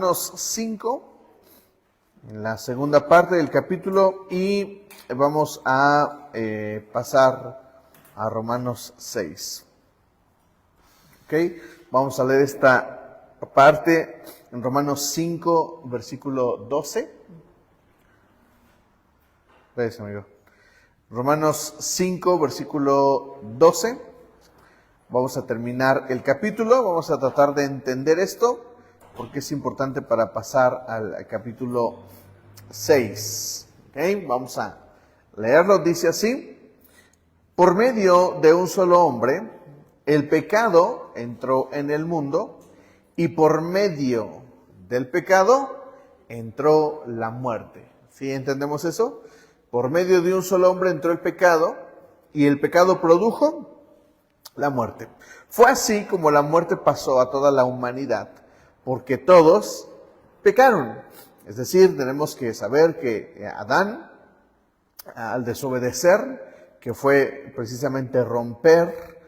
Romanos 5, en la segunda parte del capítulo, y vamos a pasar a Romanos 6. ¿Ok? Vamos a leer esta parte en Romanos 5, versículo 12. Gracias, amigo. Romanos 5, versículo 12. Vamos a terminar el capítulo, vamos a tratar de entender esto, porque es importante para pasar al capítulo 6. ¿Okay? Vamos a leerlo, dice así: por medio de un solo hombre, el pecado entró en el mundo, y por medio del pecado entró la muerte. ¿Sí entendemos eso? Por medio de un solo hombre entró el pecado, y el pecado produjo la muerte. Fue así como la muerte pasó a toda la humanidad, porque todos pecaron. Es decir, tenemos que saber que Adán, al desobedecer, que fue precisamente romper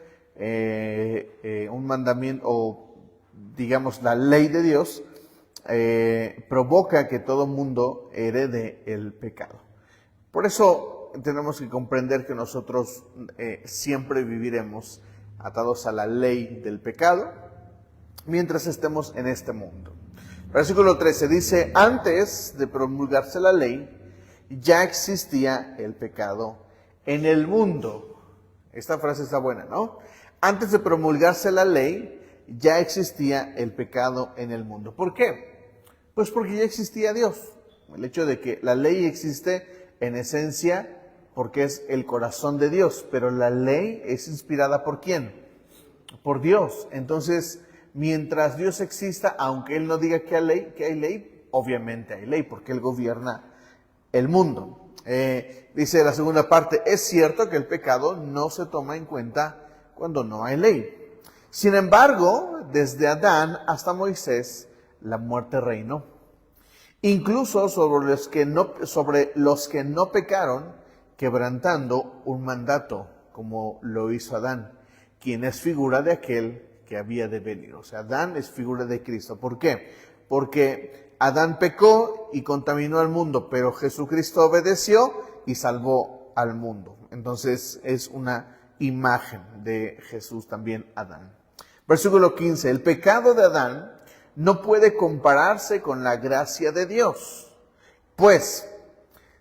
un mandamiento, o digamos la ley de Dios, provoca que todo mundo herede el pecado. Por eso tenemos que comprender que nosotros siempre viviremos atados a la ley del pecado mientras estemos en este mundo. Versículo 13 dice: antes de promulgarse la ley, ya existía el pecado en el mundo. Esta frase está buena, ¿no? Antes de promulgarse la ley, ya existía el pecado en el mundo. ¿Por qué? Pues porque ya existía Dios. El hecho de que la ley existe en esencia porque es el corazón de Dios, pero la ley es inspirada ¿por quién? Por Dios. Entonces, mientras Dios exista, aunque Él no diga que hay ley, obviamente hay ley, porque Él gobierna el mundo. Dice la segunda parte: es cierto que el pecado no se toma en cuenta cuando no hay ley. Sin embargo, desde Adán hasta Moisés, la muerte reinó. Incluso sobre los que no pecaron, quebrantando un mandato, como lo hizo Adán, quien es figura de aquel que había de venir. O sea, Adán es figura de Cristo. ¿Por qué? Porque Adán pecó y contaminó al mundo, pero Jesucristo obedeció y salvó al mundo. Entonces es una imagen de Jesús también, Adán. Versículo 15: el pecado de Adán no puede compararse con la gracia de Dios. Pues,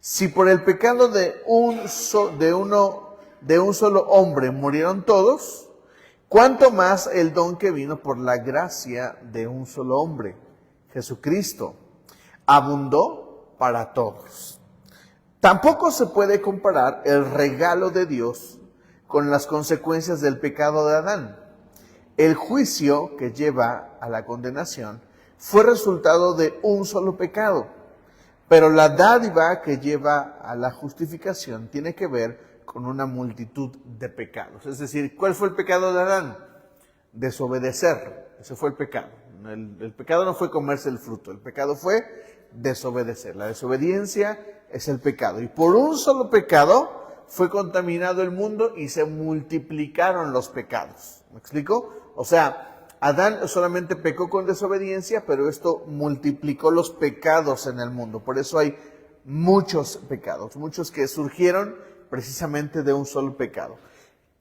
si por el pecado de un solo hombre murieron todos, ¿cuánto más el don que vino por la gracia de un solo hombre, Jesucristo, abundó para todos? Tampoco se puede comparar el regalo de Dios con las consecuencias del pecado de Adán. El juicio que lleva a la condenación fue resultado de un solo pecado. Pero la dádiva que lleva a la justificación tiene que ver con una multitud de pecados. Es decir, ¿cuál fue el pecado de Adán? Desobedecer. Ese fue el pecado. El pecado no fue comerse el fruto, el pecado fue desobedecer. La desobediencia es el pecado. Y por un solo pecado fue contaminado el mundo y se multiplicaron los pecados. ¿Me explico? O sea, Adán solamente pecó con desobediencia, pero esto multiplicó los pecados en el mundo. Por eso hay muchos pecados, muchos que surgieron precisamente de un solo pecado.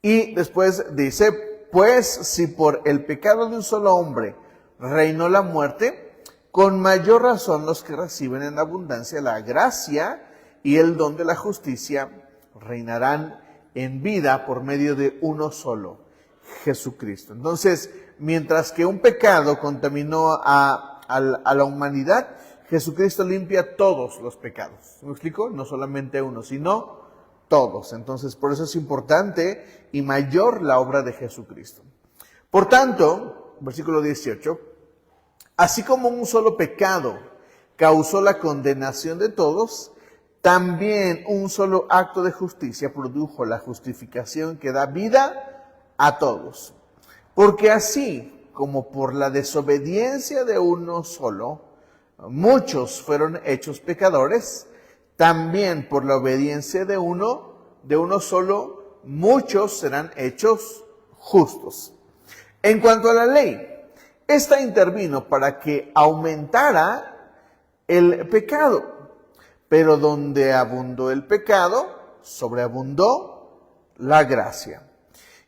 Y después dice: pues si por el pecado de un solo hombre reinó la muerte, con mayor razón los que reciben en abundancia la gracia y el don de la justicia reinarán en vida por medio de uno solo, Jesucristo. Entonces, mientras que un pecado contaminó a la humanidad, Jesucristo limpia todos los pecados. ¿Me explico? No solamente uno, sino todos. Entonces, por eso es importante y mayor la obra de Jesucristo. Por tanto, versículo 18, así como un solo pecado causó la condenación de todos, también un solo acto de justicia produjo la justificación que da vida a todos. Porque así como por la desobediencia de uno solo, muchos fueron hechos pecadores, también por la obediencia de uno solo, muchos serán hechos justos. En cuanto a la ley, Esta intervino para que aumentara el pecado, pero donde abundó el pecado, sobreabundó la gracia.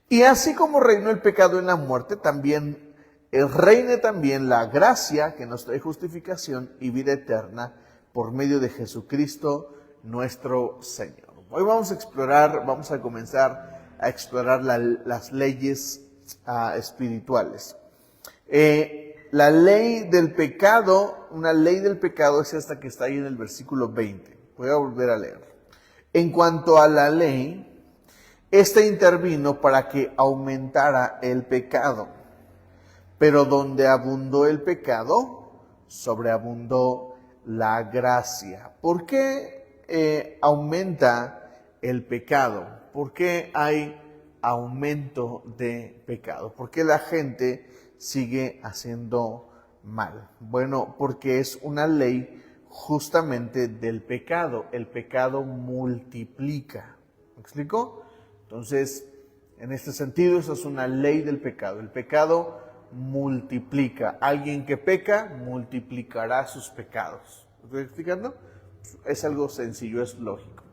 Y así como reinó el pecado en la muerte, también reine también la gracia que nos trae justificación y vida eterna por medio de Jesucristo nuestro Señor. Hoy vamos a comenzar a explorar las leyes espirituales. La ley del pecado, una ley del pecado es esta que está ahí en el versículo 20. Voy a volver a leer. En cuanto a la ley, esta intervino para que aumentara el pecado. Pero donde abundó el pecado, sobreabundó la gracia. ¿Por qué aumenta el pecado? ¿Por qué hay aumento de pecado? ¿Por qué la gente sigue haciendo mal? Bueno, porque es una ley justamente del pecado. El pecado multiplica. ¿Me explico? Entonces, en este sentido, eso es una ley del pecado. El pecado multiplica. Alguien que peca, multiplicará sus pecados. ¿Me estoy explicando? Es algo sencillo, es lógico.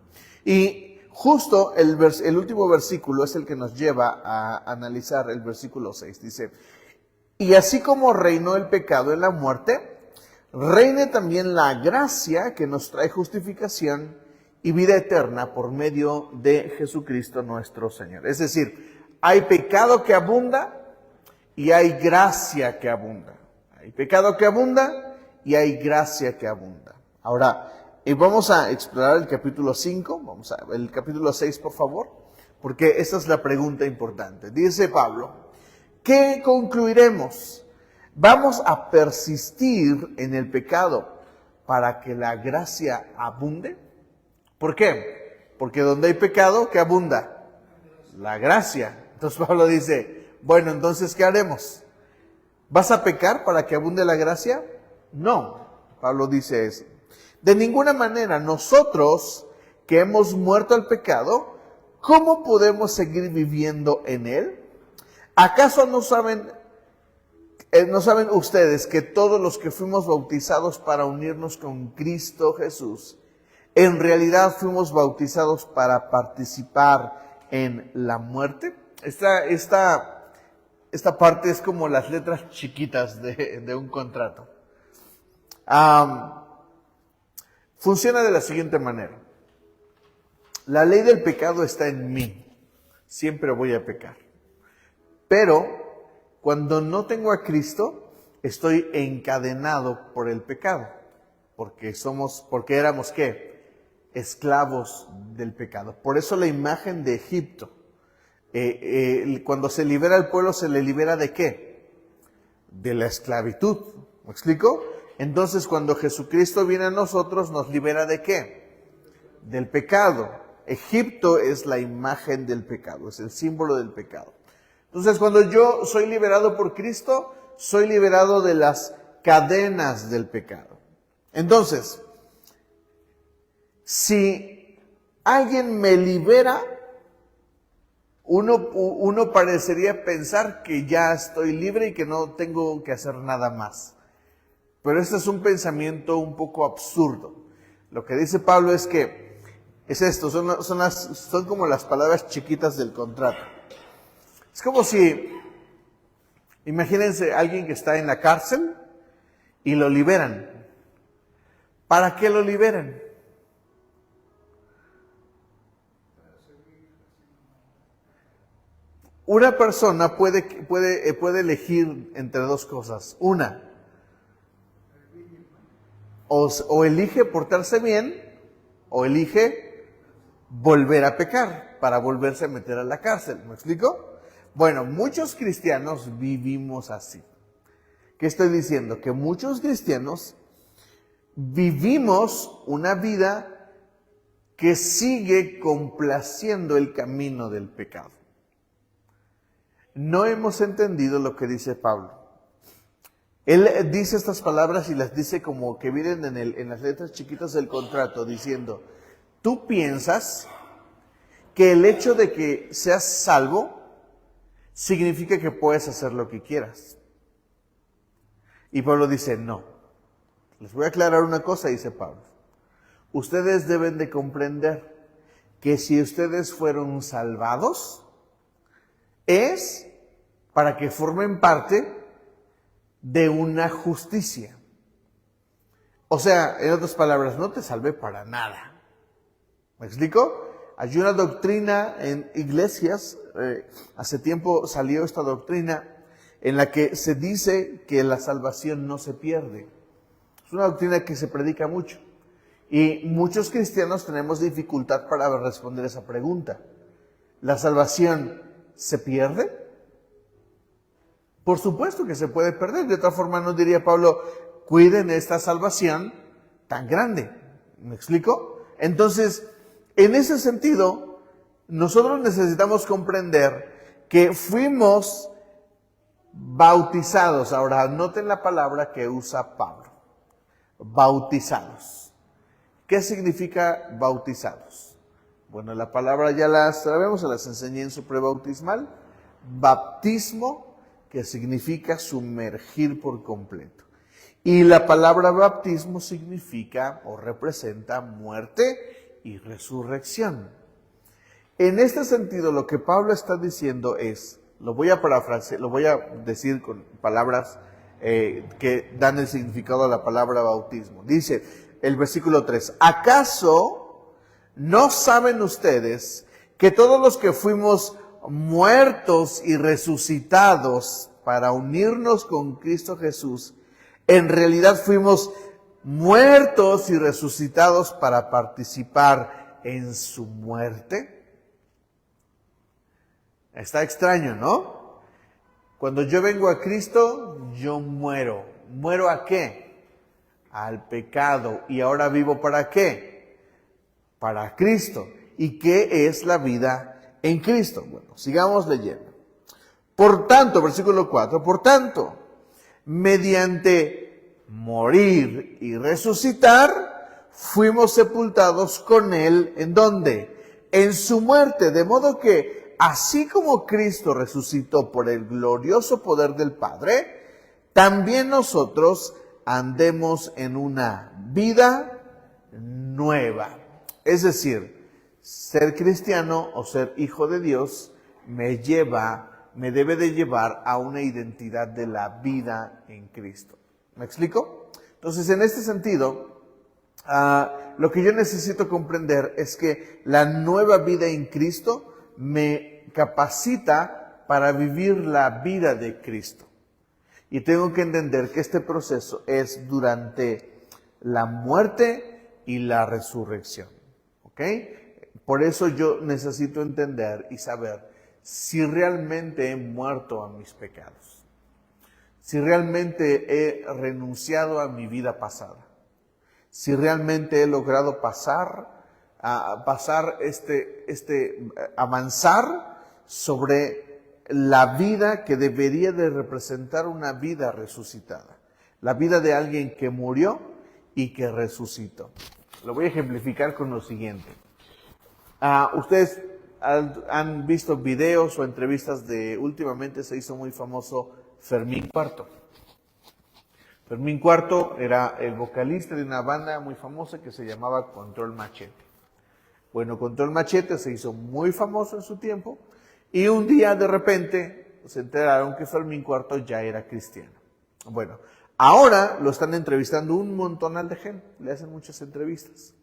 Y justo el último versículo es el que nos lleva a analizar el versículo 6. Dice, y así como reinó el pecado en la muerte, reine también la gracia que nos trae justificación y vida eterna por medio de Jesucristo nuestro Señor. Es decir, hay pecado que abunda y hay gracia que abunda. Hay pecado que abunda y hay gracia que abunda. Ahora, vamos a explorar el capítulo 5, vamos a ver el capítulo 6, por favor, porque esta es la pregunta importante. Dice Pablo, ¿qué concluiremos? ¿Vamos a persistir en el pecado para que la gracia abunde? ¿Por qué? Porque donde hay pecado, ¿qué abunda? La gracia. Entonces Pablo dice, bueno, entonces, ¿qué haremos? ¿Vas a pecar para que abunde la gracia? No, Pablo dice eso. De ninguna manera, nosotros que hemos muerto al pecado, ¿cómo podemos seguir viviendo en él? ¿Acaso no saben ustedes que todos los que fuimos bautizados para unirnos con Cristo Jesús, en realidad fuimos bautizados para participar en la muerte? Esta parte es como las letras chiquitas de un contrato. Funciona de la siguiente manera. La ley del pecado está en mí. Siempre voy a pecar. Pero cuando no tengo a Cristo, estoy encadenado por el pecado. Porque éramos ¿qué? Esclavos del pecado. Por eso la imagen de Egipto. Cuando se libera al pueblo, ¿se le libera de qué? De la esclavitud. ¿Me explico? Entonces, cuando Jesucristo viene a nosotros, ¿nos libera de qué? Del pecado. Egipto es la imagen del pecado, es el símbolo del pecado. Entonces, cuando yo soy liberado por Cristo, soy liberado de las cadenas del pecado. Entonces, si alguien me libera, uno parecería pensar que ya estoy libre y que no tengo que hacer nada más. Pero este es un pensamiento un poco absurdo. Lo que dice Pablo es que es esto, son como las palabras chiquitas del contrato. Es como si, imagínense alguien que está en la cárcel y lo liberan. ¿Para qué lo liberan? Una persona puede elegir entre dos cosas. Una, o elige portarse bien, o elige volver a pecar para volverse a meter a la cárcel. ¿Me explico? Bueno, muchos cristianos vivimos así. ¿Qué estoy diciendo? Que muchos cristianos vivimos una vida que sigue complaciendo el camino del pecado. No hemos entendido lo que dice Pablo. Él dice estas palabras y las dice como que vienen en las letras chiquitas del contrato, diciendo, tú piensas que el hecho de que seas salvo significa que puedes hacer lo que quieras. Y Pablo dice, no. Les voy a aclarar una cosa, dice Pablo. Ustedes deben de comprender que si ustedes fueron salvados, es para que formen parte de una justicia. O sea, en otras palabras, no te salvé para nada. ¿Me explico? Hay una doctrina en iglesias, hace tiempo salió esta doctrina en la que se dice que la salvación no se pierde. Es una doctrina que se predica mucho. Y muchos cristianos tenemos dificultad para responder esa pregunta. ¿La salvación se pierde? Por supuesto que se puede perder. De otra forma no diría Pablo, cuiden esta salvación tan grande. ¿Me explico? Entonces, en ese sentido, nosotros necesitamos comprender que fuimos bautizados. Ahora, noten la palabra que usa Pablo. Bautizados. ¿Qué significa bautizados? Bueno, la palabra ya la sabemos, se las enseñé en su prebautismal. Baptismo, que significa sumergir por completo. Y la palabra bautismo significa o representa muerte y resurrección. En este sentido, lo que Pablo está diciendo es, lo voy a parafrasear, lo voy a decir con palabras que dan el significado a la palabra bautismo. Dice el versículo 3, ¿acaso no saben ustedes que todos los que fuimos muertos y resucitados para unirnos con Cristo Jesús, en realidad fuimos muertos y resucitados para participar en su muerte? Está extraño, ¿no? Cuando yo vengo a Cristo, yo muero. ¿Muero a qué? Al pecado. ¿Y ahora vivo para qué? Para Cristo. ¿Y qué es la vida en Cristo? Bueno, sigamos leyendo. Por tanto, versículo 4, por tanto, mediante morir y resucitar, fuimos sepultados con Él, ¿en dónde? En su muerte, de modo que, así como Cristo resucitó por el glorioso poder del Padre, también nosotros andemos en una vida nueva. Es decir, ser cristiano o ser hijo de Dios me debe de llevar a una identidad de la vida en Cristo. ¿Me explico? Entonces, en este sentido, lo que yo necesito comprender es que la nueva vida en Cristo me capacita para vivir la vida de Cristo. Y tengo que entender que este proceso es durante la muerte y la resurrección. ¿Ok? Por eso yo necesito entender y saber si realmente he muerto a mis pecados, si realmente he renunciado a mi vida pasada, si realmente he logrado avanzar sobre la vida que debería de representar una vida resucitada, la vida de alguien que murió y que resucitó. Lo voy a ejemplificar con lo siguiente. Ustedes han visto videos o entrevistas últimamente se hizo muy famoso Fermín Cuarto. Fermín Cuarto era el vocalista de una banda muy famosa que se llamaba Control Machete. Bueno, Control Machete se hizo muy famoso en su tiempo y un día de repente se enteraron que Fermín Cuarto ya era cristiano. Bueno, ahora lo están entrevistando un montonal de gente, le hacen muchas entrevistas.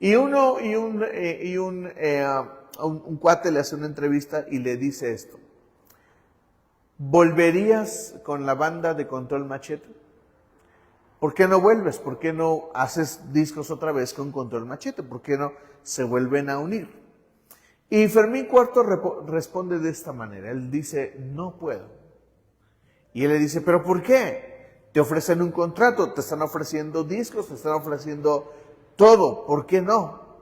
Y un cuate le hace una entrevista y le dice esto: ¿volverías con la banda de Control Machete? ¿Por qué no vuelves? ¿Por qué no haces discos otra vez con Control Machete? ¿Por qué no se vuelven a unir? Y Fermín Cuarto responde de esta manera. Él dice, no puedo. Y él le dice, ¿pero por qué? Te ofrecen un contrato, te están ofreciendo discos, te están ofreciendo todo. ¿Por qué no?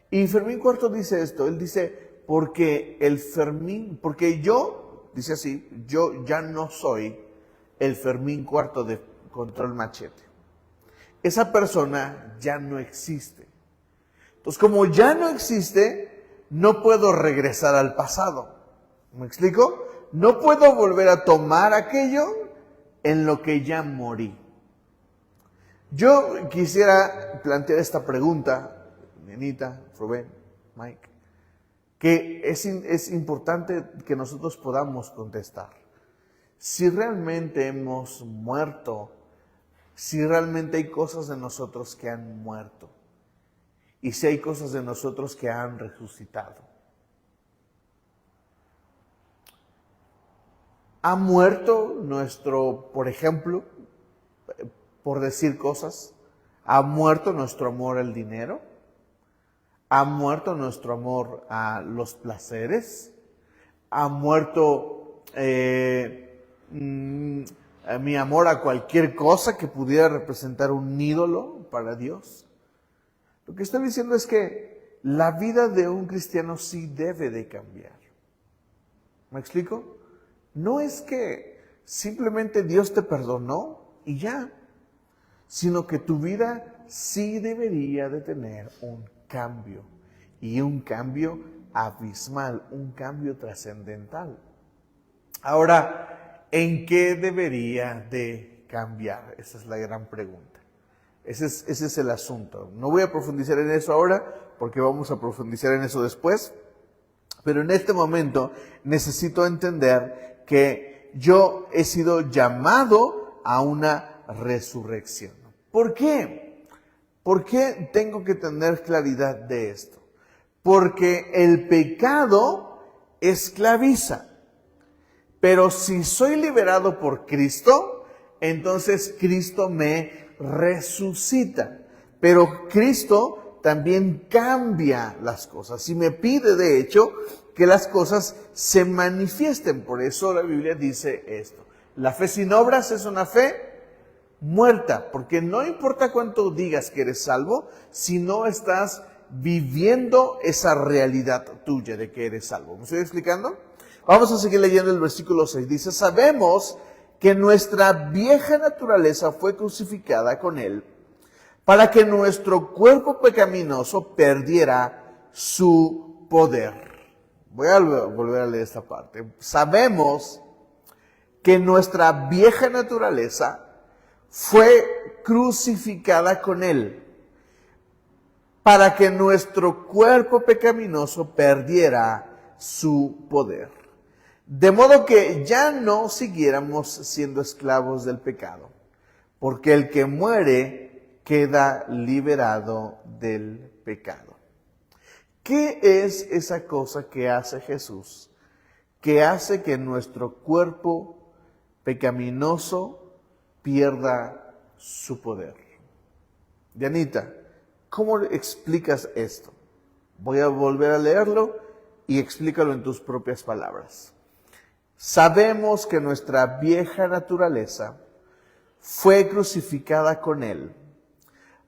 Y Fermín Cuarto dice esto. Él dice, porque yo, dice así, yo ya no soy el Fermín Cuarto de Control Machete. Esa persona ya no existe. Entonces, como ya no existe, no puedo regresar al pasado. ¿Me explico? No puedo volver a tomar aquello en lo que ya morí. Yo quisiera plantear esta pregunta, Nenita, Rubén, Mike, que es importante que nosotros podamos contestar. Si realmente hemos muerto, si realmente hay cosas de nosotros que han muerto, y si hay cosas de nosotros que han resucitado. ¿Ha muerto nuestro, por ejemplo, por decir cosas, ha muerto nuestro amor al dinero? ¿Ha muerto nuestro amor a los placeres? ¿Ha muerto mi amor a cualquier cosa que pudiera representar un ídolo para Dios? Lo que estoy diciendo es que la vida de un cristiano sí debe de cambiar. ¿Me explico? No es que simplemente Dios te perdonó y ya, sino que tu vida sí debería de tener un cambio, y un cambio abismal, un cambio trascendental. Ahora, ¿en qué debería de cambiar? Esa es la gran pregunta. Ese es el asunto. No voy a profundizar en eso ahora, porque vamos a profundizar en eso después. Pero en este momento necesito entender que yo he sido llamado a una resurrección. ¿Por qué? ¿Por qué tengo que tener claridad de esto? Porque el pecado esclaviza. Pero si soy liberado por Cristo, entonces Cristo me resucita. Pero Cristo también cambia las cosas y me pide, de hecho, que las cosas se manifiesten. Por eso la Biblia dice esto: la fe sin obras es una fe muerta, porque no importa cuánto digas que eres salvo, si no estás viviendo esa realidad tuya de que eres salvo. ¿Me estoy explicando? Vamos a seguir leyendo el versículo 6. Dice: sabemos que nuestra vieja naturaleza fue crucificada con Él, para que nuestro cuerpo pecaminoso perdiera su poder. Voy a volver a leer esta parte. Sabemos que nuestra vieja naturaleza fue crucificada con Él, para que nuestro cuerpo pecaminoso perdiera su poder. De modo que ya no siguiéramos siendo esclavos del pecado, porque el que muere queda liberado del pecado. ¿Qué es esa cosa que hace Jesús, que hace que nuestro cuerpo pecaminoso pierda su poder? Dianita, ¿cómo explicas esto? Voy a volver a leerlo y explícalo en tus propias palabras. Sabemos que nuestra vieja naturaleza fue crucificada con Él,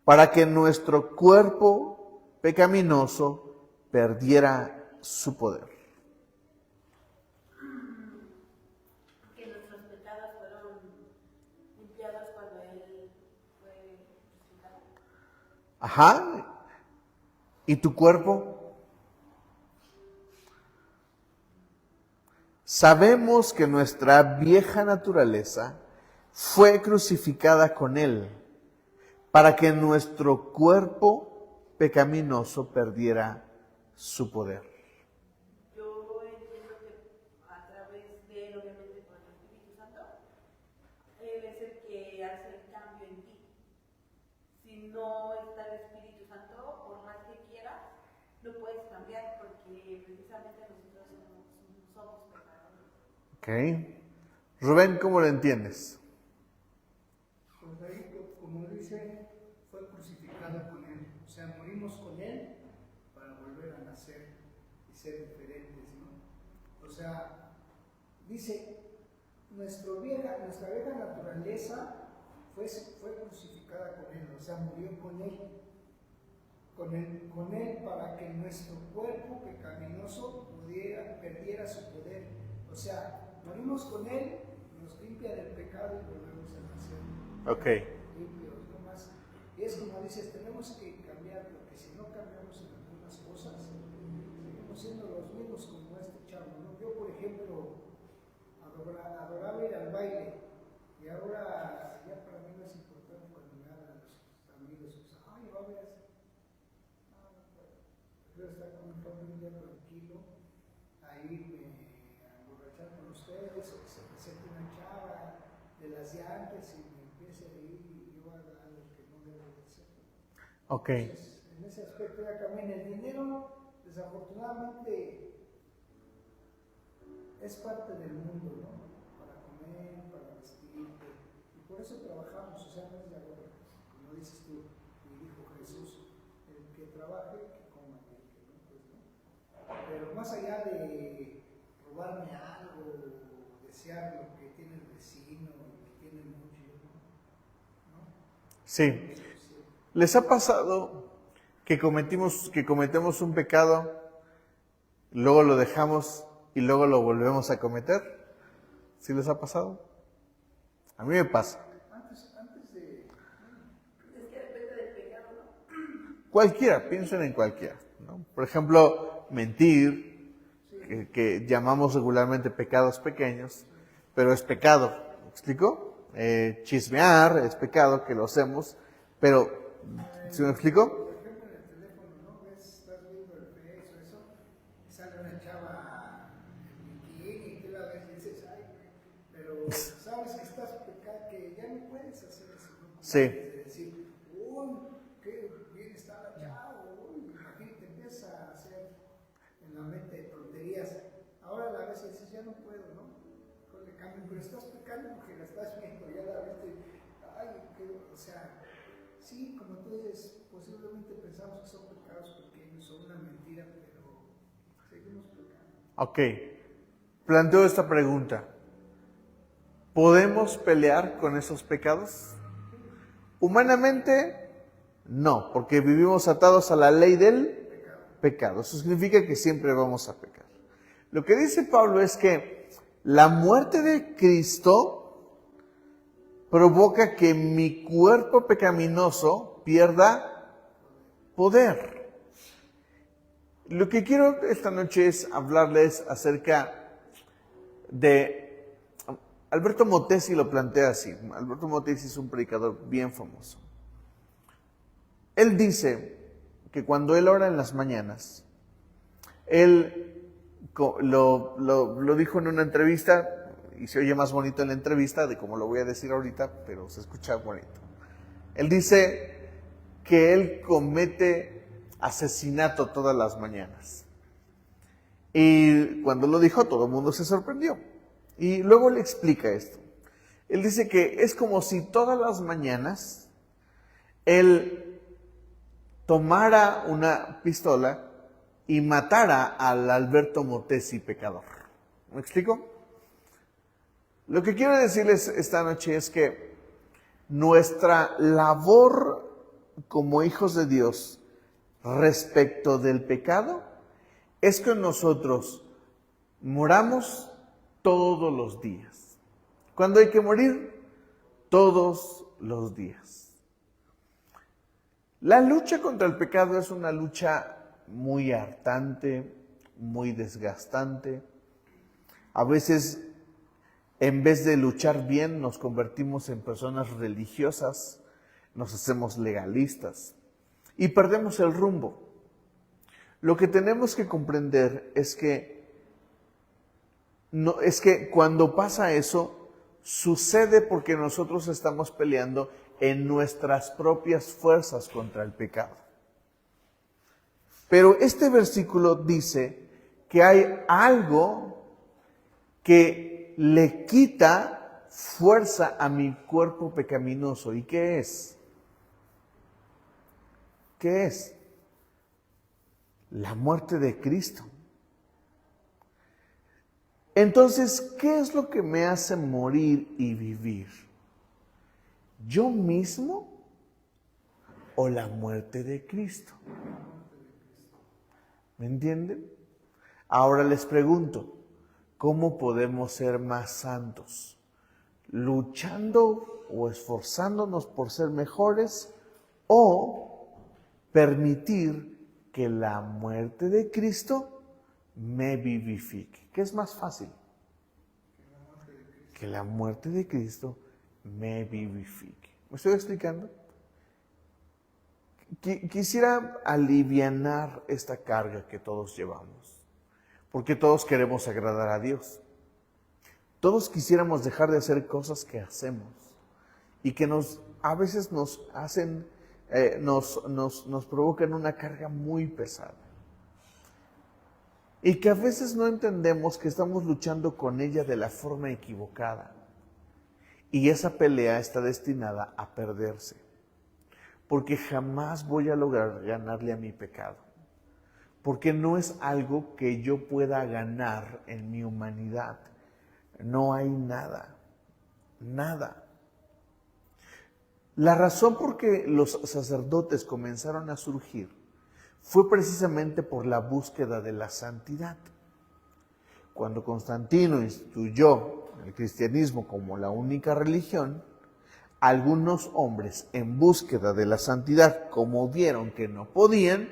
para que nuestro cuerpo pecaminoso perdiera su poder. Que nuestros pecados fueron limpiados cuando Él fue crucificado. Ajá. ¿Y tu cuerpo? Sabemos que nuestra vieja naturaleza fue crucificada con Él, para que nuestro cuerpo pecaminoso perdiera su poder. Yo entiendo que a través de Él, obviamente por el Espíritu Santo, Él es el que hace el cambio en ti. Si no está el Espíritu Santo, por más que quieras, no puedes cambiar, porque precisamente nosotros somos pecadores. ¿Ok? Rubén, ¿cómo lo entiendes? Pues ahí, como dice, fue crucificada con Él. O sea, morimos con Él para volver a nacer y ser diferentes, ¿no? O sea, dice, nuestra vieja naturaleza fue crucificada con Él. O sea, murió con Él para que nuestro cuerpo pecaminoso perdiera su poder. O sea, morimos con Él, nos limpia del pecado y volvemos a nacer. Ok. Limpios, no más. Y es como dices, tenemos que cambiar, porque si no cambiamos en algunas cosas, seguimos siendo los mismos como este chavo, ¿no? Yo, por ejemplo, adoraba ir al baile, Y ahora ya para mí no es importante cuando me hablan los amigos, ay, va a ver, no, no puedo. Prefiero estar con mi familia tranquilo, a irme a emborrachar con ustedes, o que se presente una chava de las de antes y me empiece a ir y yo haga algo que no debo de hacer. Ok. Entonces, en ese aspecto ya cambié. El dinero, desafortunadamente, es parte del mundo, ¿no? Para comer, para vestirte. Y por eso trabajamos, o sea, no es de ahora. Como dices tú, y dijo Jesús, el que trabaje, que coma, y el que no, pues no. Pero más allá de robarme algo, desear lo que tiene el vecino, el que tiene mucho, ¿no? Sí. ¿Les ha pasado que cometemos un pecado, luego lo dejamos y luego lo volvemos a cometer? ¿Sí les ha pasado? A mí me pasa. Antes de... Es que depende del pecado, ¿no? Cualquiera, piensen en cualquiera, ¿no? Por ejemplo, mentir, que llamamos regularmente pecados pequeños, pero es pecado, ¿me explico? Chismear es pecado, que lo hacemos, pero, ¿sí me explico? Por ejemplo, en el teléfono, ¿no? Estás viendo el Face o eso, y sale una chava en bikini y tú la ves y dices, ay, pero sabes que estás pecando, que ya no puedes hacer eso, ¿no? Sí. De decir, uy, qué bien está la chava, uy, imagínate, empieza a hacer en la mente tonterías. Ahora la ves y dices, ya no puedo, ¿no? Con el cambio, pero estás pecando porque la estás viendo, ya la ves, ay, o sea. Sí, como tú dices, posiblemente pensamos que son pecados pequeños, son una mentira, pero seguimos pecando. Ok, planteo esta pregunta. ¿Podemos pelear con esos pecados? Humanamente, no, porque vivimos atados a la ley del pecado. Eso significa que siempre vamos a pecar. Lo que dice Pablo es que la muerte de Cristo provoca que mi cuerpo pecaminoso pierda poder. Lo que quiero esta noche es hablarles acerca de... Alberto Motesi lo plantea así. Alberto Motesi es un predicador bien famoso. Él dice que cuando él ora en las mañanas, él lo dijo en una entrevista, y se oye más bonito en la entrevista de como lo voy a decir ahorita, pero se escucha bonito. Él dice que él comete asesinato todas las mañanas. Y cuando lo dijo, todo el mundo se sorprendió. Y luego le explica esto. Él dice que es como si todas las mañanas él tomara una pistola y matara al Alberto Motesi pecador. ¿Me explico? Lo que quiero decirles esta noche es que nuestra labor como hijos de Dios respecto del pecado es que nosotros moramos todos los días. ¿Cuándo hay que morir? Todos los días. La lucha contra el pecado es una lucha muy hartante, muy desgastante. A veces, en vez de luchar bien, nos convertimos en personas religiosas, nos hacemos legalistas y perdemos el rumbo. Lo que tenemos que comprender es que cuando pasa eso, sucede porque nosotros estamos peleando en nuestras propias fuerzas contra el pecado. Pero este versículo dice que hay algo que le quita fuerza a mi cuerpo pecaminoso. ¿Y qué es? ¿Qué es? La muerte de Cristo. Entonces, ¿qué es lo que me hace morir y vivir? ¿Yo mismo o la muerte de Cristo? ¿Me entienden? Ahora les pregunto, ¿cómo podemos ser más santos? ¿Luchando o esforzándonos por ser mejores o permitir que la muerte de Cristo me vivifique? ¿Qué es más fácil? Que la muerte de Cristo me vivifique. ¿Me estoy explicando? Quisiera alivianar esta carga que todos llevamos, porque todos queremos agradar a Dios. Todos quisiéramos dejar de hacer cosas que hacemos y que a veces nos hacen, nos provocan una carga muy pesada. Y que a veces no entendemos que estamos luchando con ella de la forma equivocada. Y esa pelea está destinada a perderse. Porque jamás voy a lograr ganarle a mi pecado. Porque no es algo que yo pueda ganar en mi humanidad. No hay nada. Nada. La razón por que los sacerdotes comenzaron a surgir fue precisamente por la búsqueda de la santidad. Cuando Constantino instituyó el cristianismo como la única religión, algunos hombres en búsqueda de la santidad, como vieron que no podían,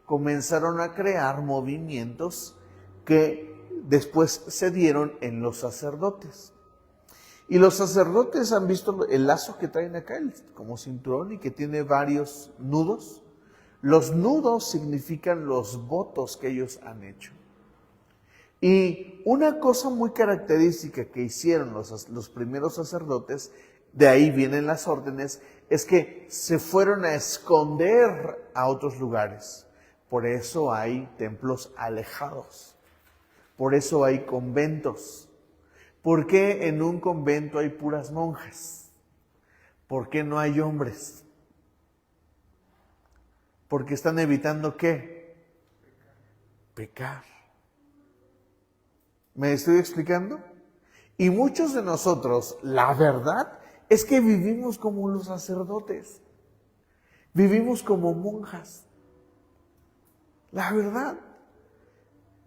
comenzaron a crear movimientos que después se dieron en los sacerdotes. Y los sacerdotes han visto el lazo que traen acá, como cinturón, y que tiene varios nudos. Los nudos significan los votos que ellos han hecho. Y una cosa muy característica que hicieron los primeros sacerdotes, de ahí vienen las órdenes, es que se fueron a esconder a otros lugares. Por eso hay templos alejados. Por eso hay conventos. ¿Por qué en un convento hay puras monjas? ¿Por qué no hay hombres? Porque están evitando ¿qué? Pecar. ¿Me estoy explicando? Y muchos de nosotros, la verdad, es que vivimos como los sacerdotes. Vivimos como monjas. La verdad.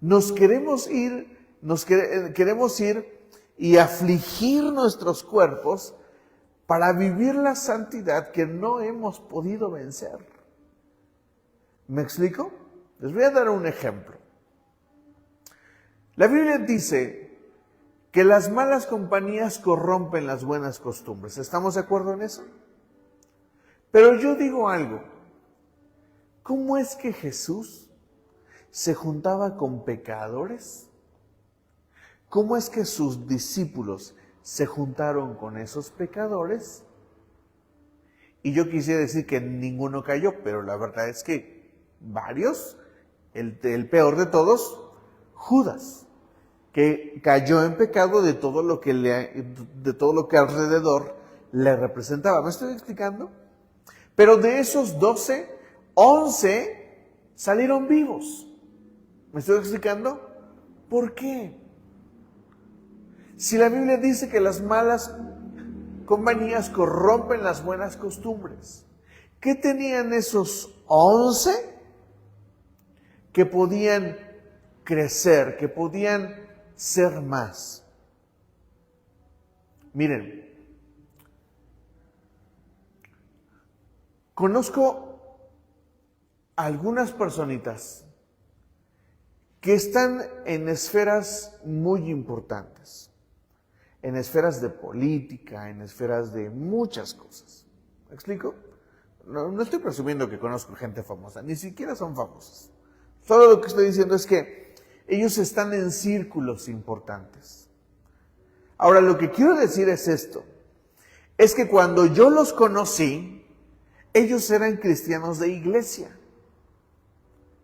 Nos queremos ir y afligir nuestros cuerpos para vivir la santidad que no hemos podido vencer. ¿Me explico? Les voy a dar un ejemplo. La Biblia dice que las malas compañías corrompen las buenas costumbres. ¿Estamos de acuerdo en eso? Pero yo digo algo. ¿Cómo es que Jesús se juntaba con pecadores? ¿Cómo es que sus discípulos se juntaron con esos pecadores? Y yo quisiera decir que ninguno cayó, pero la verdad es que varios, el peor de todos, Judas, que cayó en pecado de todo lo que alrededor le representaba. ¿Me estoy explicando? Pero de esos 12, 11 salieron vivos. ¿Me estoy explicando? ¿Por qué? Si la Biblia dice que las malas compañías corrompen las buenas costumbres, ¿qué tenían esos 11 que podían crecer, que podían ser más? Miren, conozco algunas personitas que están en esferas muy importantes, en esferas de política, en esferas de muchas cosas. ¿Me explico? No estoy presumiendo que conozco gente famosa, ni siquiera son famosos. Solo lo que estoy diciendo es que ellos están en círculos importantes. Ahora, lo que quiero decir es esto. Es que cuando yo los conocí, ellos eran cristianos de iglesia.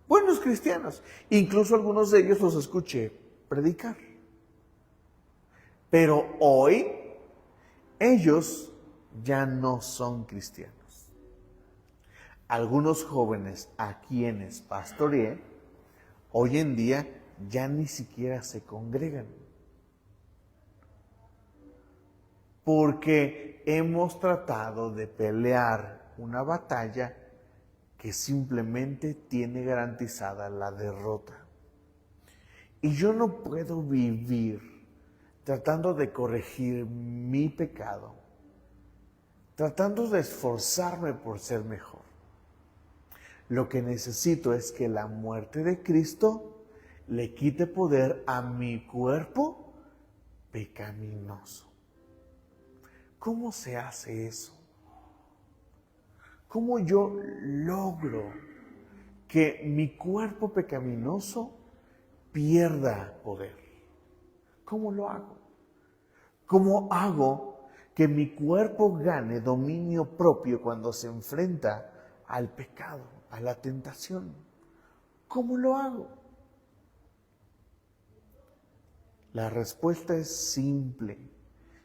Buenos cristianos. Incluso algunos de ellos los escuché predicar. Pero hoy, ellos ya no son cristianos. Algunos jóvenes a quienes pastoreé, hoy en día ya ni siquiera se congregan. Porque hemos tratado de pelear una batalla que simplemente tiene garantizada la derrota. Y yo no puedo vivir tratando de corregir mi pecado, tratando de esforzarme por ser mejor. Lo que necesito es que la muerte de Cristo le quite poder a mi cuerpo pecaminoso. ¿Cómo se hace eso? ¿Cómo yo logro que mi cuerpo pecaminoso pierda poder? ¿Cómo lo hago? ¿Cómo hago que mi cuerpo gane dominio propio cuando se enfrenta al pecado, a la tentación? ¿Cómo lo hago? La respuesta es simple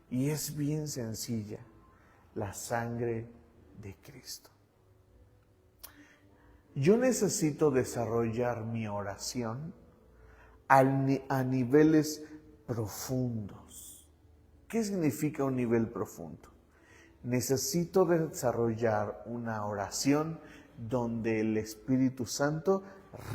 y es bien sencilla: la sangre de Cristo. Yo necesito desarrollar mi oración a niveles profundos. ¿Qué significa un nivel profundo? Necesito desarrollar una oración donde el Espíritu Santo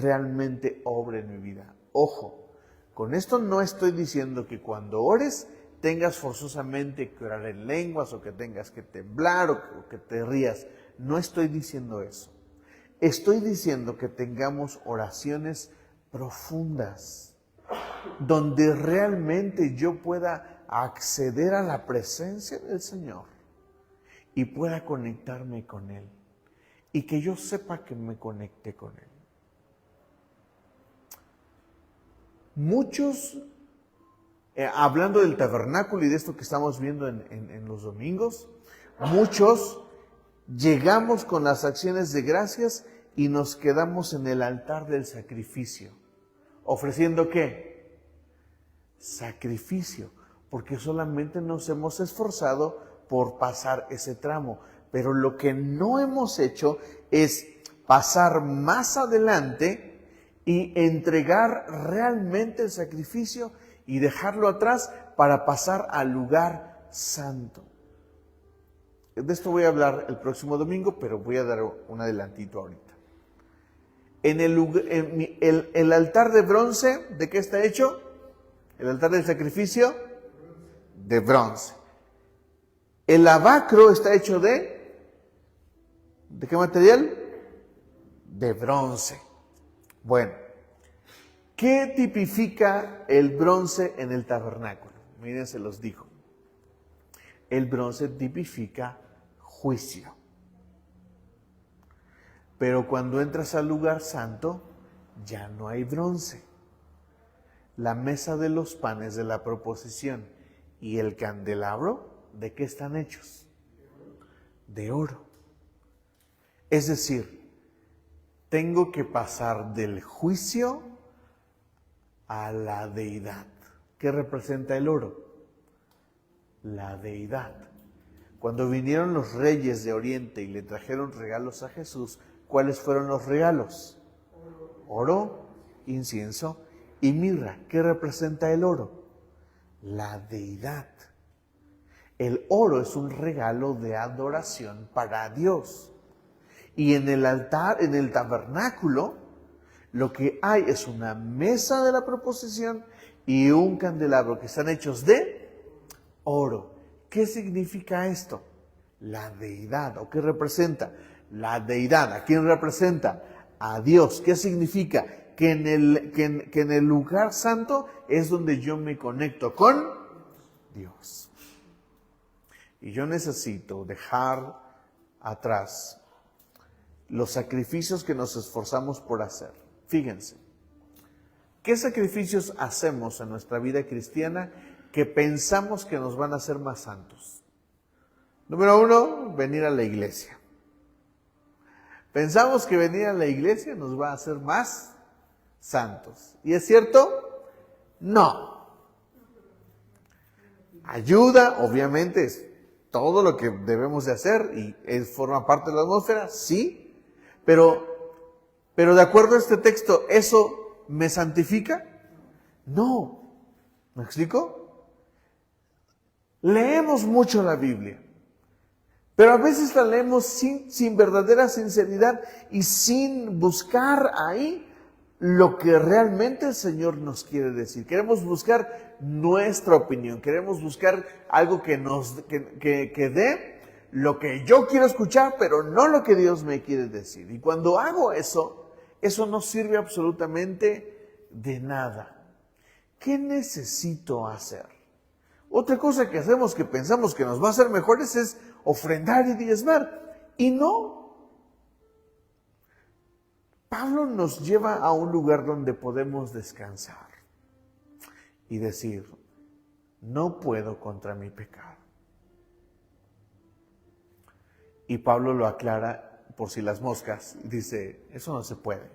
realmente obre en mi vida. Ojo, con esto no estoy diciendo que cuando ores tengas forzosamente que orar en lenguas o que tengas que temblar o que te rías. No estoy diciendo eso. Estoy diciendo que tengamos oraciones profundas, donde realmente yo pueda acceder a la presencia del Señor y pueda conectarme con Él, y que yo sepa que me conecté con Él. Muchos, hablando del tabernáculo y de esto que estamos viendo en los domingos, muchos llegamos con las acciones de gracias y nos quedamos en el altar del sacrificio. ¿Ofreciendo qué? Sacrificio, porque solamente nos hemos esforzado por pasar ese tramo. Pero lo que no hemos hecho es pasar más adelante y entregar realmente el sacrificio y dejarlo atrás para pasar al lugar santo. De esto voy a hablar el próximo domingo, pero voy a dar un adelantito ahorita. El altar de bronce, ¿de qué está hecho? El altar del sacrificio, de bronce. El lavacro está hecho ¿de qué material? De bronce. Bueno, ¿qué tipifica el bronce en el tabernáculo? Miren, se los digo. El bronce tipifica juicio. Pero cuando entras al lugar santo, ya no hay bronce. La mesa de los panes de la proposición y el candelabro, ¿de qué están hechos? De oro. Es decir, tengo que pasar del juicio a la deidad. ¿Qué representa el oro? La deidad. Cuando vinieron los reyes de Oriente y le trajeron regalos a Jesús, ¿cuáles fueron los regalos? Oro, incienso y mirra. ¿Qué representa el oro? La deidad. El oro es un regalo de adoración para Dios. Y en el altar, en el tabernáculo, lo que hay es una mesa de la proposición y un candelabro que están hechos de oro. ¿Qué significa esto? La deidad. ¿O qué representa? La deidad. ¿A quién representa? A Dios. ¿Qué significa? Que en el lugar santo es donde yo me conecto con Dios. Y yo necesito dejar atrás los sacrificios que nos esforzamos por hacer. Fíjense, ¿qué sacrificios hacemos en nuestra vida cristiana que pensamos que nos van a hacer más santos? Número 1, venir a la iglesia. Pensamos que venir a la iglesia nos va a hacer más santos. ¿Y es cierto? No. Ayuda, obviamente, es todo lo que debemos de hacer y forma parte de la atmósfera, sí. Pero de acuerdo a este texto, ¿eso me santifica? No. ¿Me explico? Leemos mucho la Biblia, pero a veces la leemos sin verdadera sinceridad y sin buscar ahí lo que realmente el Señor nos quiere decir. Queremos buscar nuestra opinión, queremos buscar algo que dé lo que yo quiero escuchar, pero no lo que Dios me quiere decir. Y cuando hago eso, eso no sirve absolutamente de nada. ¿Qué necesito hacer? Otra cosa que hacemos que pensamos que nos va a hacer mejores es ofrendar y diezmar. Y no. Pablo nos lleva a un lugar donde podemos descansar y decir, no puedo contra mi pecado. Y Pablo lo aclara por si las moscas y dice, eso no se puede.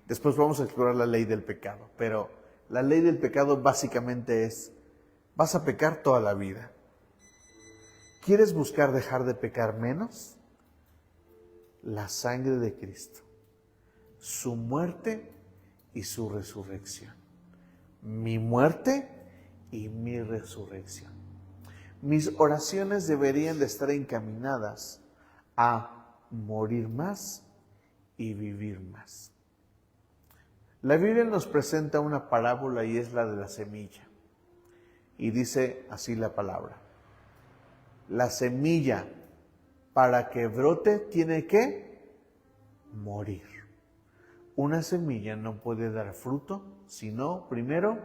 Después vamos a explorar la ley del pecado, pero la ley del pecado básicamente es, vas a pecar toda la vida. ¿Quieres buscar dejar de pecar menos? La sangre de Cristo, su muerte y su resurrección. Mi muerte y mi resurrección. Mis oraciones deberían de estar encaminadas a morir más y vivir más. La Biblia nos presenta una parábola y es la de la semilla. Y dice así la palabra. La semilla, para que brote, tiene que morir. Una semilla no puede dar fruto, sino primero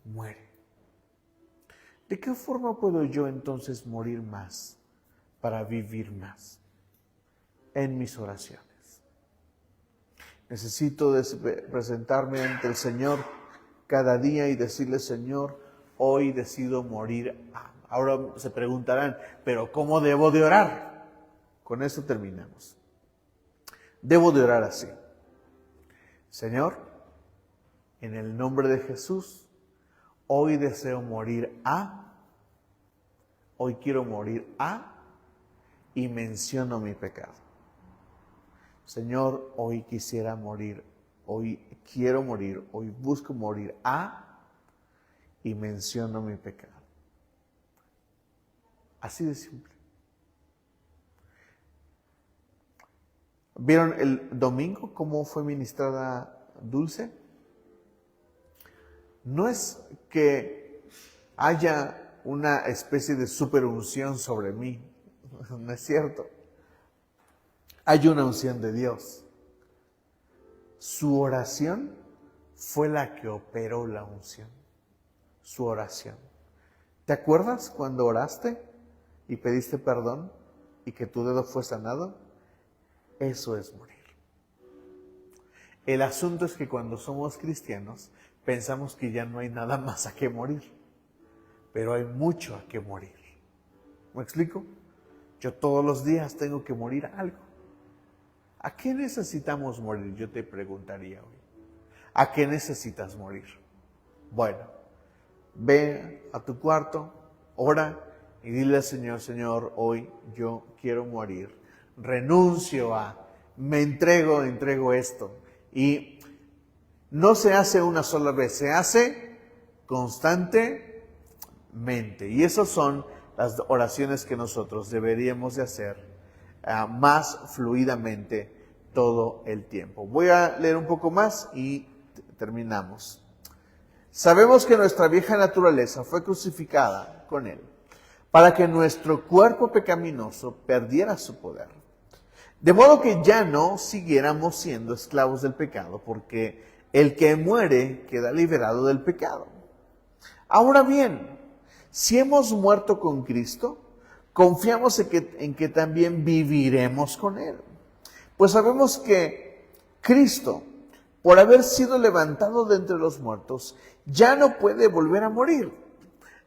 muere. ¿De qué forma puedo yo entonces morir más para vivir más? En mis oraciones. Necesito presentarme ante el Señor cada día y decirle, Señor, hoy decido morir. Ahora se preguntarán, ¿pero cómo debo de orar? Con eso terminamos. Debo de orar así. Señor, en el nombre de Jesús, hoy deseo morir hoy quiero morir y menciono mi pecado. Señor, hoy quisiera morir, hoy quiero morir, hoy busco morir y menciono mi pecado. Así de simple. ¿Vieron el domingo cómo fue ministrada Dulce? No es que haya una especie de superunción sobre mí, no es cierto. Hay una unción de Dios. Su oración fue la que operó la unción. Su oración. ¿Te acuerdas cuando oraste y pediste perdón y que tu dedo fue sanado? Eso es morir. El asunto es que cuando somos cristianos pensamos que ya no hay nada más a que morir, pero hay mucho a que morir. ¿Me explico? Yo todos los días tengo que morir a algo. ¿A qué necesitamos morir? Yo te preguntaría hoy. ¿A qué necesitas morir? Bueno, ve a tu cuarto, ora y dile al Señor, Señor, hoy yo quiero morir. Renuncio me entrego esto. Y no se hace una sola vez, se hace constantemente. Y esas son las oraciones que nosotros deberíamos de hacer más fluidamente todo el tiempo. Voy a leer un poco más y terminamos. Sabemos que nuestra vieja naturaleza fue crucificada con Él para que nuestro cuerpo pecaminoso perdiera su poder. De modo que ya no siguiéramos siendo esclavos del pecado, porque el que muere queda liberado del pecado. Ahora bien, si hemos muerto con Cristo, confiamos en que también viviremos con Él. Pues sabemos que Cristo, por haber sido levantado de entre los muertos, ya no puede volver a morir.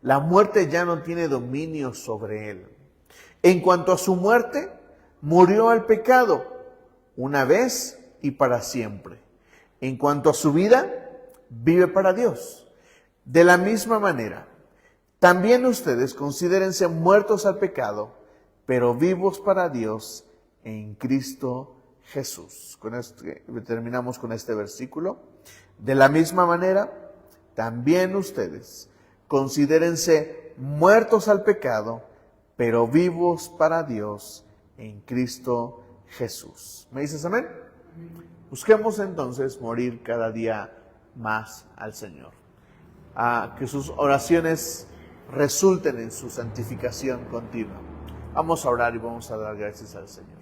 La muerte ya no tiene dominio sobre Él. En cuanto a su muerte, murió al pecado una vez y para siempre. En cuanto a su vida, vive para Dios. De la misma manera, también ustedes considérense muertos al pecado, pero vivos para Dios en Cristo Jesús. Con esto terminamos con este versículo. De la misma manera, también ustedes considérense muertos al pecado, pero vivos para Dios en Cristo Jesús. ¿Me dices amén? Busquemos entonces morir cada día más al Señor. Que sus oraciones resulten en su santificación continua. Vamos a orar y vamos a dar gracias al Señor.